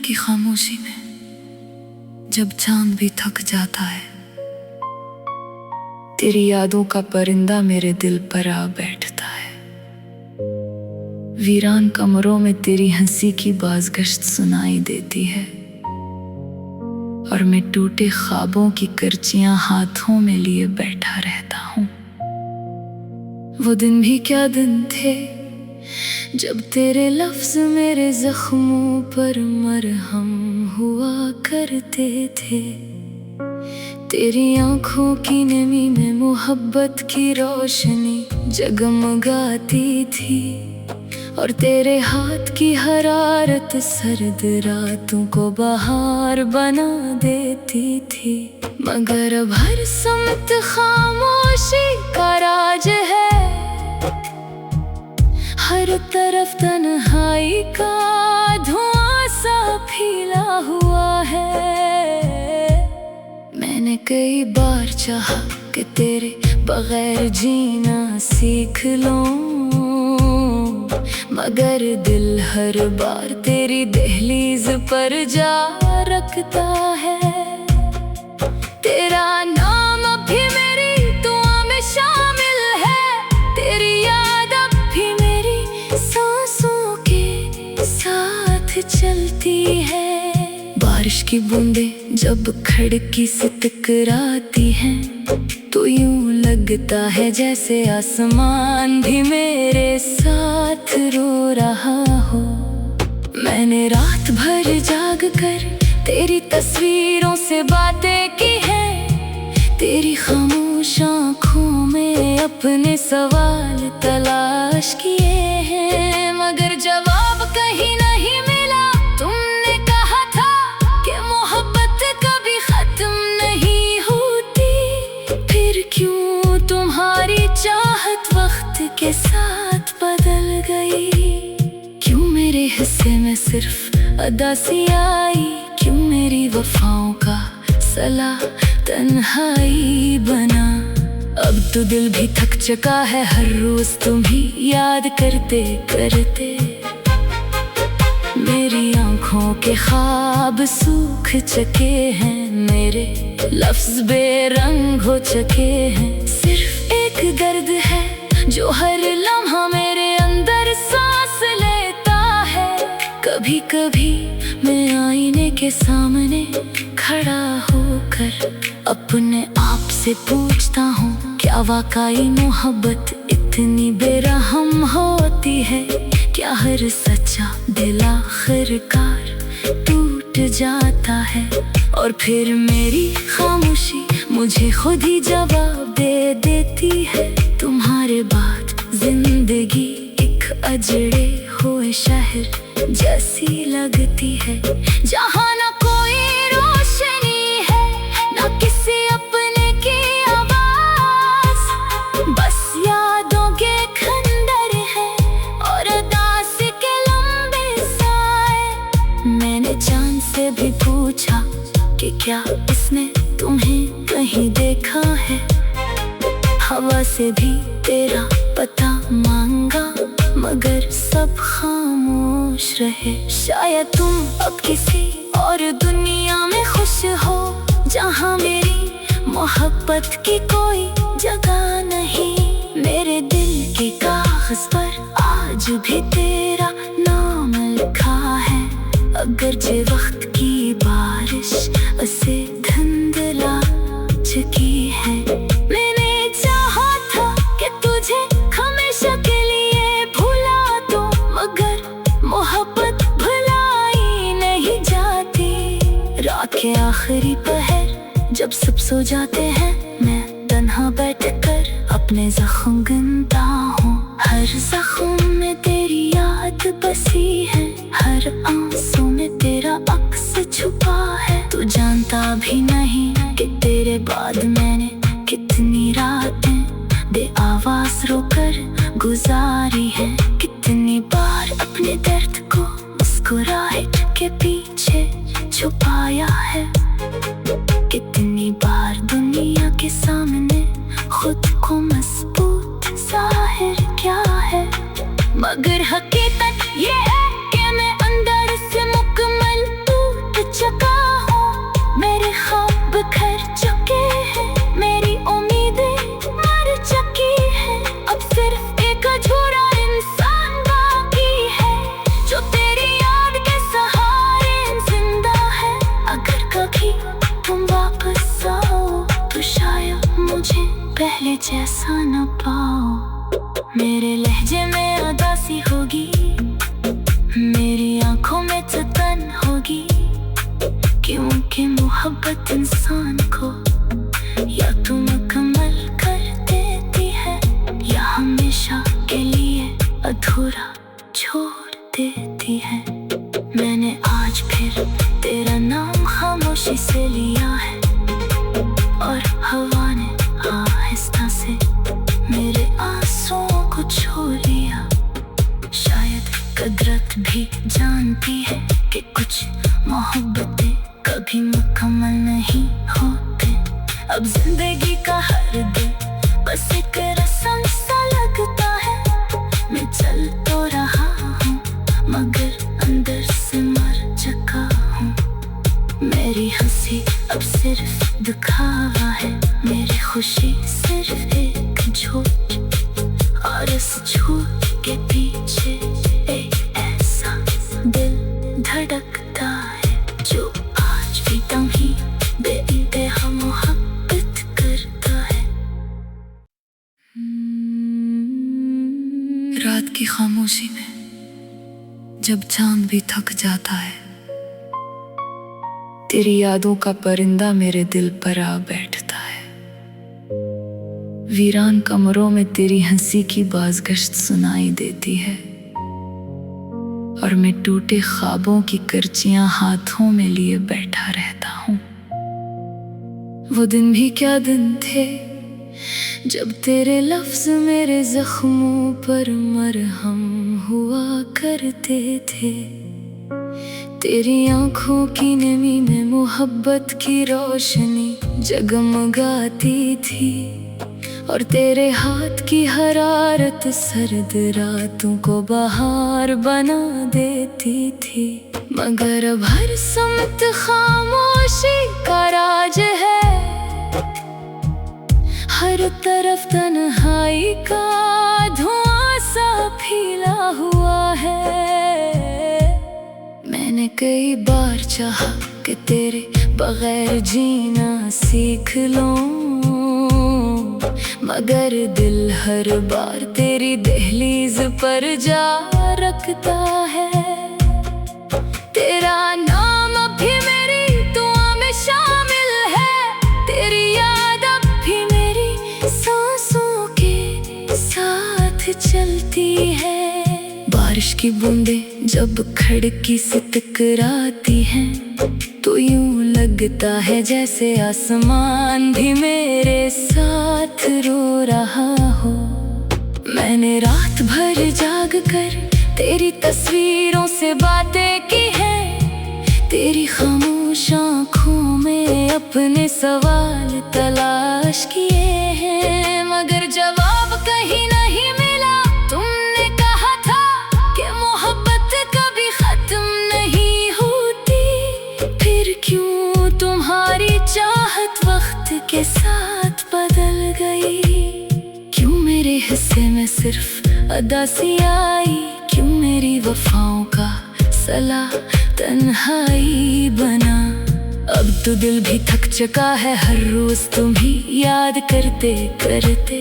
की खामोशी में जब चांद भी थक जाता है, तेरी यादों का परिंदा मेरे दिल पर आ बैठता है। वीरान कमरों में तेरी हंसी की बाज़गश्त सुनाई देती है और मैं टूटे ख्वाबों की करचियां हाथों में लिए बैठा रहता हूँ। वो दिन भी क्या दिन थे जब तेरे लफ्ज मेरे जख्मों पर मरहम हुआ करते थे। तेरी आंखों की नमी में मोहब्बत की रोशनी जगमगाती थी और तेरे हाथ की हरारत सर्द रातों को बहार बना देती थी। मगर अब हर समत खामोशी का राज है, हर तरफ तन्हाई का धुआं सा फैला हुआ है। मैंने कई बार चाहा कि तेरे बगैर जीना सीख लूं, मगर दिल हर बार तेरी दहलीज पर जा रखता है। तेरा नाम अब भी मेरी दुआ में शामिल है, तेरी याद अब भी मेरी सांसों के साथ चलती है। बारिश की बूंदें जब खिड़की से टकराती हैं तो यूं लगता है जैसे आसमान भी मेरे साथ रो रहा हो। मैंने रात भर जाग कर तेरी तस्वीरों से बातें की हैं, तेरी खामोश आँखों में अपने सवाल तलाश किए हैं, मगर जवाब कहीं नहीं मिला। तुमने कहा था कि मोहब्बत कभी खत्म नहीं होती, फिर क्यों तुम्हारी चाहत वक्त के साथ बदल गई? क्यों मेरे हिस्से में सिर्फ अदासी आई? क्यों मेरी वफाओं का सला तन्हाई बना? अब तो दिल भी थक चुका है हर रोज तुम्हें याद करते करते। मेरी आंखों के ख्वाब सूख चुके हैं, मेरे लफ्ज बेरंग हो चुके हैं। सिर्फ एक दर्द है जो हर लम्हा मेरे अंदर सांस लेता है। कभी कभी मैं आईने के सामने खड़ा होकर अपने आप से पूछता हूँ, क्या वाकई मोहब्बत इतनी बेरहम होती है? क्या हर सच्चा दिल आखिरकार टूट जाता है? और फिर मेरी खामोशी मुझे खुद ही जवाब दे देती है। तुम्हारे बाद जिंदगी एक अजड़े हुए शहर जैसी लगती है, जहाँ ना कोई रोशनी है ना किसी अपने की आवाज, बस यादों के खंडर है और उदासी के लंबे साए। मैंने चांद से भी पूछा कि क्या इसने तुम्हें कहीं देखा है, हवा से भी तेरा पता मांगा, मगर सब खामोश रहे। शायद तुम अब किसी और दुनिया में खुश हो, जहाँ मेरी मोहब्बत की कोई जगह नहीं। मेरे दिल के कागज पर आज भी तेरा नाम लिखा है, अगरचे वक्त की बारिश उसे धुंधला चुकी है। मैंने चाहा था कि तुझे हमेशा के लिए भुला दो, मगर मोहब्बत भुलाई नहीं जाती। रात के आखिरी पहर जब सब सो जाते हैं, मैं तन्हा बैठकर अपने जख्म गिनता हूँ। हर जख्म में तेरी याद बसी है, हर आंसू में तेरा अक्स छुपा है। तू जानता भी नहीं कि तेरे बाद मैंने कितनी रातें बे आवाज रोकर गुजारी है। कितनी बार अपने दर्द को मुस्कुराहट के पीछे छुपाया है, कितनी बार दुनिया के सामने खुद को मजबूत जाहिर किया है। मगर हकीकत ये है कि मैं अंदर से मुकम्मल देती है। मैंने आज फिर तेरा नाम खामोशी से लिया है, और हवा ने आहिस्ता से मेरे आंसुओं को छू लिया। शायद कुदरत भी जानती है कि कुछ मोहब्बतें कभी मुकम्मल नहीं होते। अब जिंदगी का हर दिन बस एक रस्म सा लगता है। मैं चल तो रहा हूँ मगर अंदर से मर चुका हूँ। मेरी हंसी अब सिर्फ दिखावा है, मेरी खुशी सिर्फ एक झूठ, और इस झूठ के पीछे एक ऐसा दिल धड़कता है जो आज भी तभी बेइंतहा मोहब्बत करता है। रात की खामोशी में जब चांद भी थक जाता है, तेरी यादों का परिंदा मेरे दिल पर आ बैठता है। वीरान कमरों में तेरी हंसी की बाज़गश्त सुनाई देती है, और मैं टूटे ख्वाबों की करचियां हाथों में लिए बैठा रहता हूँ। वो दिन भी क्या दिन थे जब तेरे लफ्ज मेरे जख्मों पर मरहम हुआ करते थे। तेरी आंखों की नमी में मोहब्बत की रोशनी जगमगाती थी, और तेरे हाथ की हरारत सर्द रातों को बहार बना देती थी। मगर अब हर समत खामोशी का राज है, हर तरफ तन्हाई का धुआं सा फैला हुआ है। मैंने कई बार चाहा कि तेरे बगैर जीना सीख लूं, मगर दिल हर बार तेरी दहलीज पर जा रखता है। तेरा नाम अब भी मेरी दुआ में शामिल है, तेरी याद अब भी मेरी सांसों के साथ चलती है। बारिश की बूंदें जब खिड़की से टकराती हैं, तो यूं लगता है जैसे आसमान भी मेरे साथ रो रहा हो। मैंने रात भर जाग कर तेरी तस्वीरों से बातें की हैं, तेरी खामोश आँखों में अपने सवाल तलाश किए हैं, मगर जवाब कहीं नहीं मिला। तुमने कहा था कि मोहब्बत कभी खत्म नहीं होती, फिर क्यों तुम्हारी चाहत वक्त के साथ बदल गई? क्यों मेरे हिस्से में सिर्फ अदासी आई? क्यों मेरी वफाओं का सला तन्हाई बना? अब तो दिल भी थक चुका है हर रोज तुम्ही याद करते करते।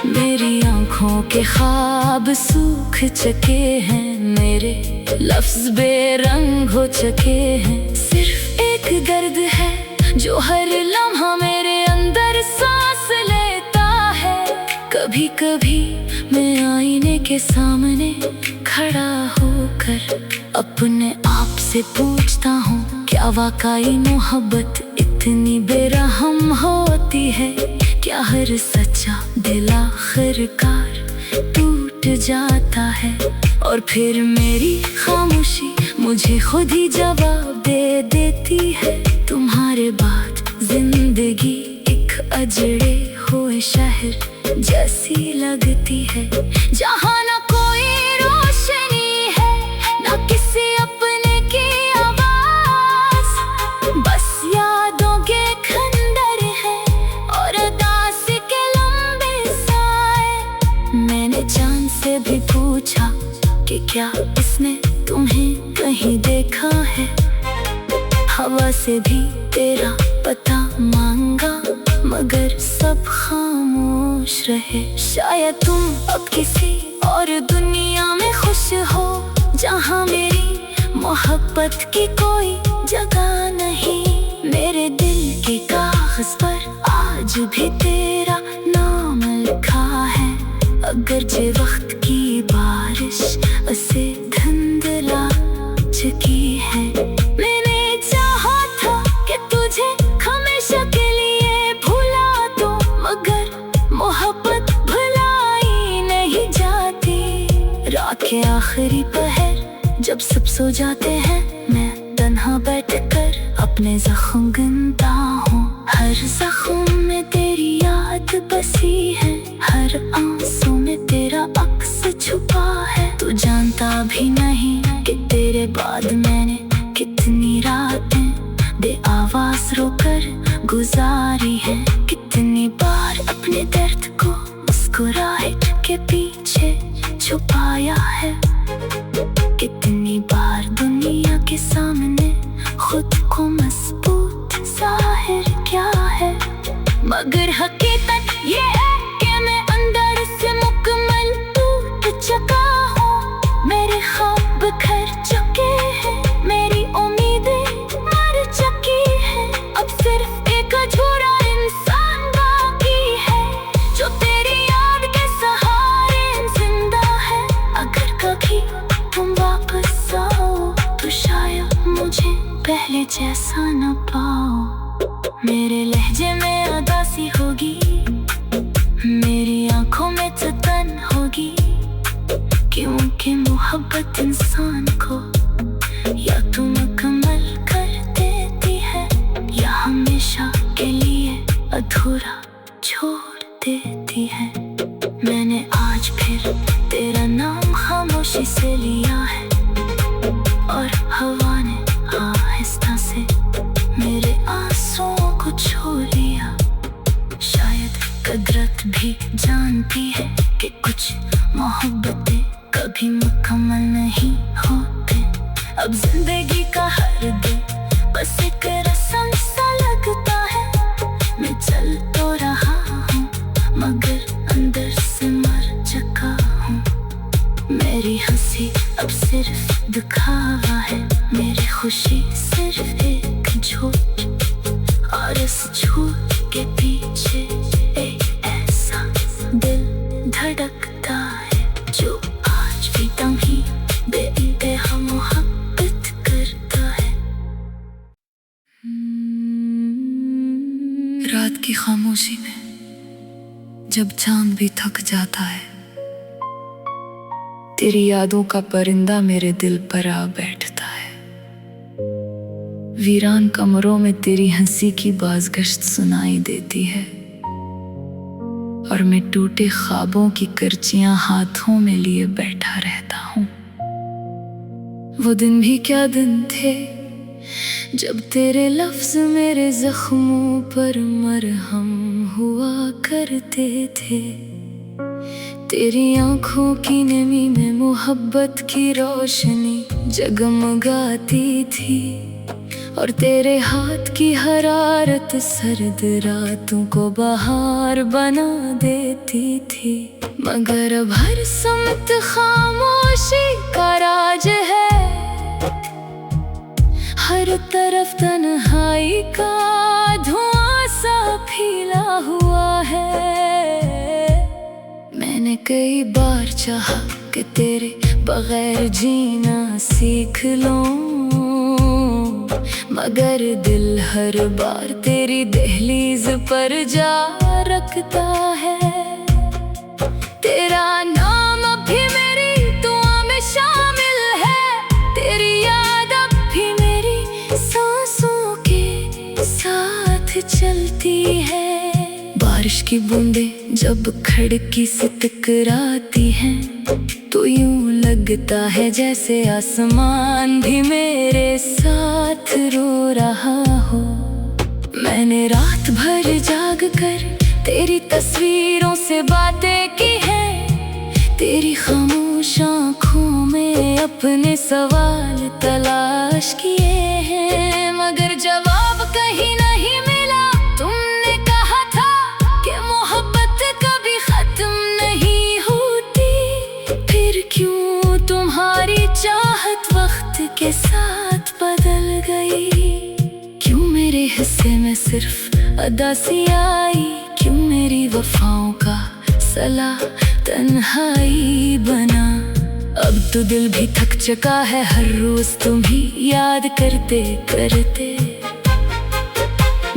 मेरी आंखों के ख्वाब सूख चुके हैं, मेरे लफ्ज बेरंग हो चुके हैं। सिर्फ एक दर्द है जो हर लम्हा मेरे अंदर सांस लेता है। कभी कभी मैं आईने के सामने खड़ा होकर अपने आप से पूछता हूँ, क्या वाकई मोहब्बत इतनी बेरहम होती है? क्या हर सच्चा दिल आखिरकार टूट जाता है? और फिर मेरी खामोशी मुझे खुद ही जवाब दे देती है। तुम्हारे बाद जिंदगी एक अजड़े हुए शहर जैसी लगती है, जहाँ ना कोई रोशनी है, ना किसी अपने की आवाज, बस यादों के खंडर है और उदासी के लंबे साए। मैंने चांद से भी पूछा कि क्या इसने तुम्हें कहीं देखा है? हवा से भी तेरा पता मांगा, मगर सब खामोश रहे। शायद तुम अब किसी और दुनिया में खुश हो, जहाँ मेरी मोहब्बत की कोई जगह नहीं। मेरे दिल के कागज पर आज भी तेरा नाम लिखा है, अगर जे वक्त की बारिश के आखिरी पहर जब सब सो जाते हैं, मैं तन्हा बैठकर अपने जख्म गिनता हूँ। हर जख्म में तेरी याद बसी है, हर आंसू में तेरा अक्स छुपा है। तू जानता भी नहीं कि तेरे बाद मैंने कितनी रातें बेआवाज रोकर गुजारी है। कितनी बार अपने दर्द को मुस्कुराहट के पीछे छुपाया है। कितनी बार दुनिया के सामने खुद को मजबूत जाहिर किया है। मगर हकीकत ये है कि मैं अंदर से मुकम्मल टूट चुका हूँ। मेरे ख्वाब बिखर चुके हैं, मेरी उम्मीदें मर चुकी हैं। अब सिर्फ एक अधूरा इंसान बाकी है जो तेरी याद के सहारे जिंदा है। अगर कभी तुम वापस आओ तो शायद मुझे पहले जैसा न पाओ। मेरे लहजे में उदासी होगी, मेरी आंखों में थकन होगी, क्योंकि मोहब्बत इंसान को या तो मुकम्मल कर देती है या हमेशा के लिए अधूरा छोड़ देती है। मैंने आज फिर तेरा नाम खामोशी से लिया है और हवा ने आहिस्ता से मेरे आंसुओं को छू लिया। शायद कुदरत भी जानती है कि कुछ मोहब्बतें कभी मुकम्मल नहीं होते। अब जिंदगी का हर दिन बस एक रस्म सा लगता है। मैं चल तो रहा हूँ मगर अंदर से मर चुका हूँ। मेरी हंसी अब सिर्फ दिखावा है, मेरी खुशी सिर्फ एक झूठ, और इस झूठ के पीछे एक ऐसा दिल धड़कता है जो आज भी तंगी बेइंतहा मोहब्बत करता है। रात की खामोशी में जब चांद भी थक जाता है, तेरी यादों का परिंदा मेरे दिल पर आ बैठता है। वीरान कमरों में तेरी हंसी की बाज़गश्त सुनाई देती है और मैं टूटे ख्वाबों की करचियां हाथों में लिए बैठा रहता हूँ। वो दिन भी क्या दिन थे जब तेरे लफ्ज मेरे जख्मों पर मरहम हुआ करते थे। तेरी आंखों की नमी में मोहब्बत की रोशनी जगमगाती थी और तेरे हाथ की हरारत सर्द रातों को बहार बना देती थी। मगर अब हर समत खामोशी का राज है, हर तरफ तन्हाई का धुआं सा फैला हुआ है। मैंने कई बार चाहा कि तेरे बगैर जीना सीख लूं, मगर दिल हर बार तेरी दहलीज पर जा रखता है। तेरा नाम अब भी मेरी दुआ में शामिल है, तेरी याद अब भी मेरी सांसों के साथ चलती है। बारिश की बूंदें जब खिड़की से टकराती हैं तो यूं लगता है जैसे आसमान भी मेरे साथ रो रहा हो। मैंने रात भर जाग कर तेरी तस्वीरों से बातें की हैं, तेरी खामोश आँखों में अपने सवाल तलाश किए हैं, मगर जवाब कहीं नहीं मिला। तुमने कहा था कि मोहब्बत कभी खत्म नहीं होती, फिर क्यों तुम्हारी चाहत वक्त के साथ बदल गई? क्यों मेरे हिस्से में सिर्फ अदासी आई? क्यों मेरी वफाओं का सला तन्हाई बना? अब तो दिल भी थक चुका है हर रोज तुम्ही याद करते करते।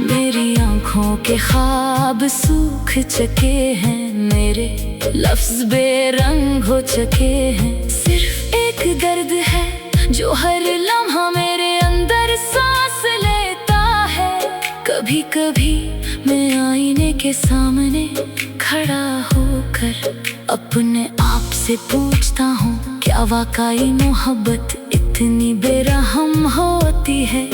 मेरी आंखों के ख्वाब सूख चुके हैं, मेरे लफ्ज बेरंग हो चुके हैं। सिर्फ कभी कभी मैं आईने के सामने खड़ा होकर अपने आप से पूछता हूँ, क्या वाकई मोहब्बत इतनी बेरहम होती है?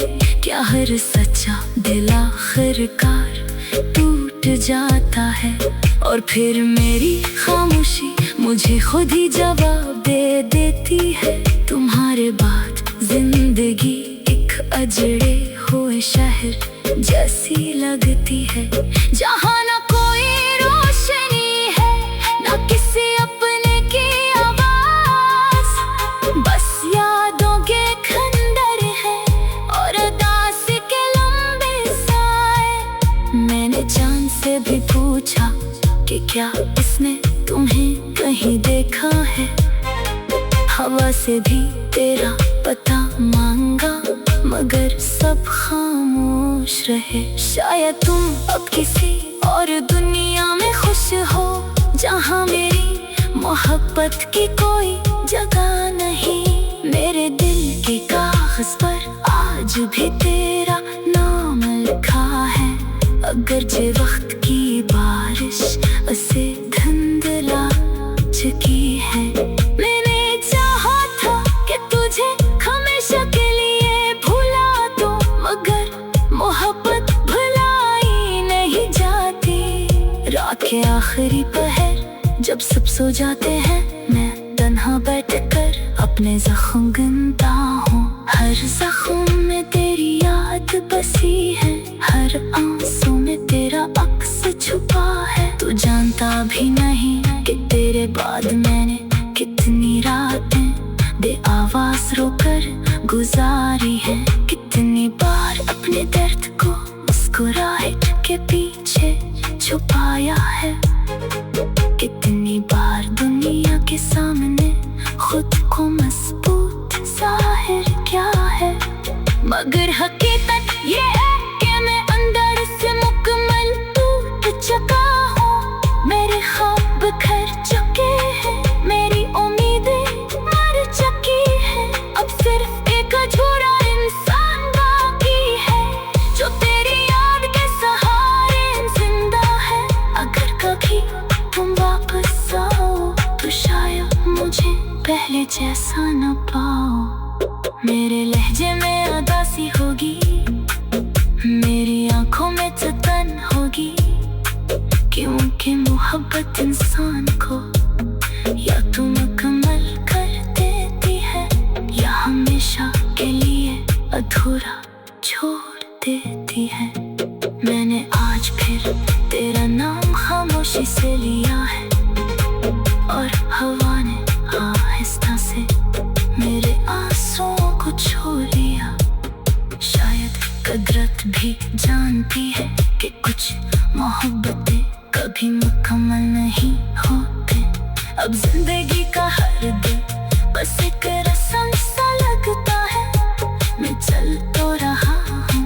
क्या हर सच्चा दिल आखिरकार टूट जाता है? और फिर मेरी खामोशी मुझे खुद ही जवाब दे देती है। तुम्हारे बाद जिंदगी एक अजड़े हुए शहर जैसी लगती है, जहाँ ना कोई रोशनी है, ना किसी अपने की आवाज, बस यादों के खंडर है और उदासी के लंबे साए। मैंने चांद से भी पूछा कि क्या इसने तुम्हें कहीं देखा है? हवा से भी तेरा पता मांगा, मगर सब खामोश रहे। शायद तुम अब किसी और दुनिया में खुश हो, जहाँ मेरी मोहब्बत की कोई जगह नहीं। मेरे दिल के कागज पर आज भी तेरा नाम लिखा है, अगर जे वक्त की बारिश उसे धुंधला चुकी है। मैंने चाहा था कि तुझे हमेशा के लिए भुला दो, मगर मोहब्बत भुलाई नहीं जाती। रात के आखिरी पहर जब सब सो जाते हैं, मैं तन्हा बैठकर अपने जख्म गिनता हूँ। हर जख्म में तेरी याद बसी है, हर आंसू में तेरा अक्स छुपा है। तू जानता भी नहीं कि तेरे बाद मैंने कितनी रातें बेआवाज रोकर गुजारी है। कितनी बार अपने दर्द को मुस्कुराहट के पीछे छुपाया है, कितनी बार दुनिया के सामने खुद को मजबूत जाहिर किया है। मगर हकीकत ये है कि मैं अंदर से मुकम्मल टूट चुका हूँ। मेरे ख्वाब बिखर चुके हैं, मेरी उम्मीदें मर चुकी हैं। अब सिर्फ एक अधूरा इंसान बाकी है, जो तेरी याद के सहारे जिंदा है। अगर कभी तुम वापस आओ तो शायद मुझे पहले जैसा न पाओ। मेरे लहजे में उदासी होगी, मेरी आंखों में थकन होगी, क्योंकि मोहब्बत इंसान को या तो मुकम्मल कर देती है, या हमेशा के लिए अधूरा छोड़ देती है। मैंने आज फिर तेरा नाम खामोशी से लिया है, और हवा ने आहिस्ता से मेरे आंसुओं को छू लिया। शायद कुदरत भी जानती है कि कुछ मोहब्बतें कभी मुकम्मल नहीं होते। अब जिंदगी का हर दिन बस एक रस्म सा लगता है। मैं चल तो रहा हूँ,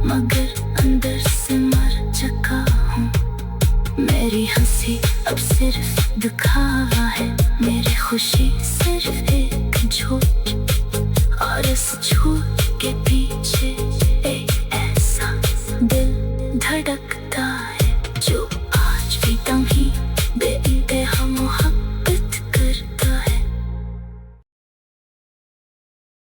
मगर अंदर से मर चुका हूँ। मेरी हंसी अब सिर्फ दिखावा है, मेरी खुशी सिर्फ एक झूठ, और इस झूठ के पीछे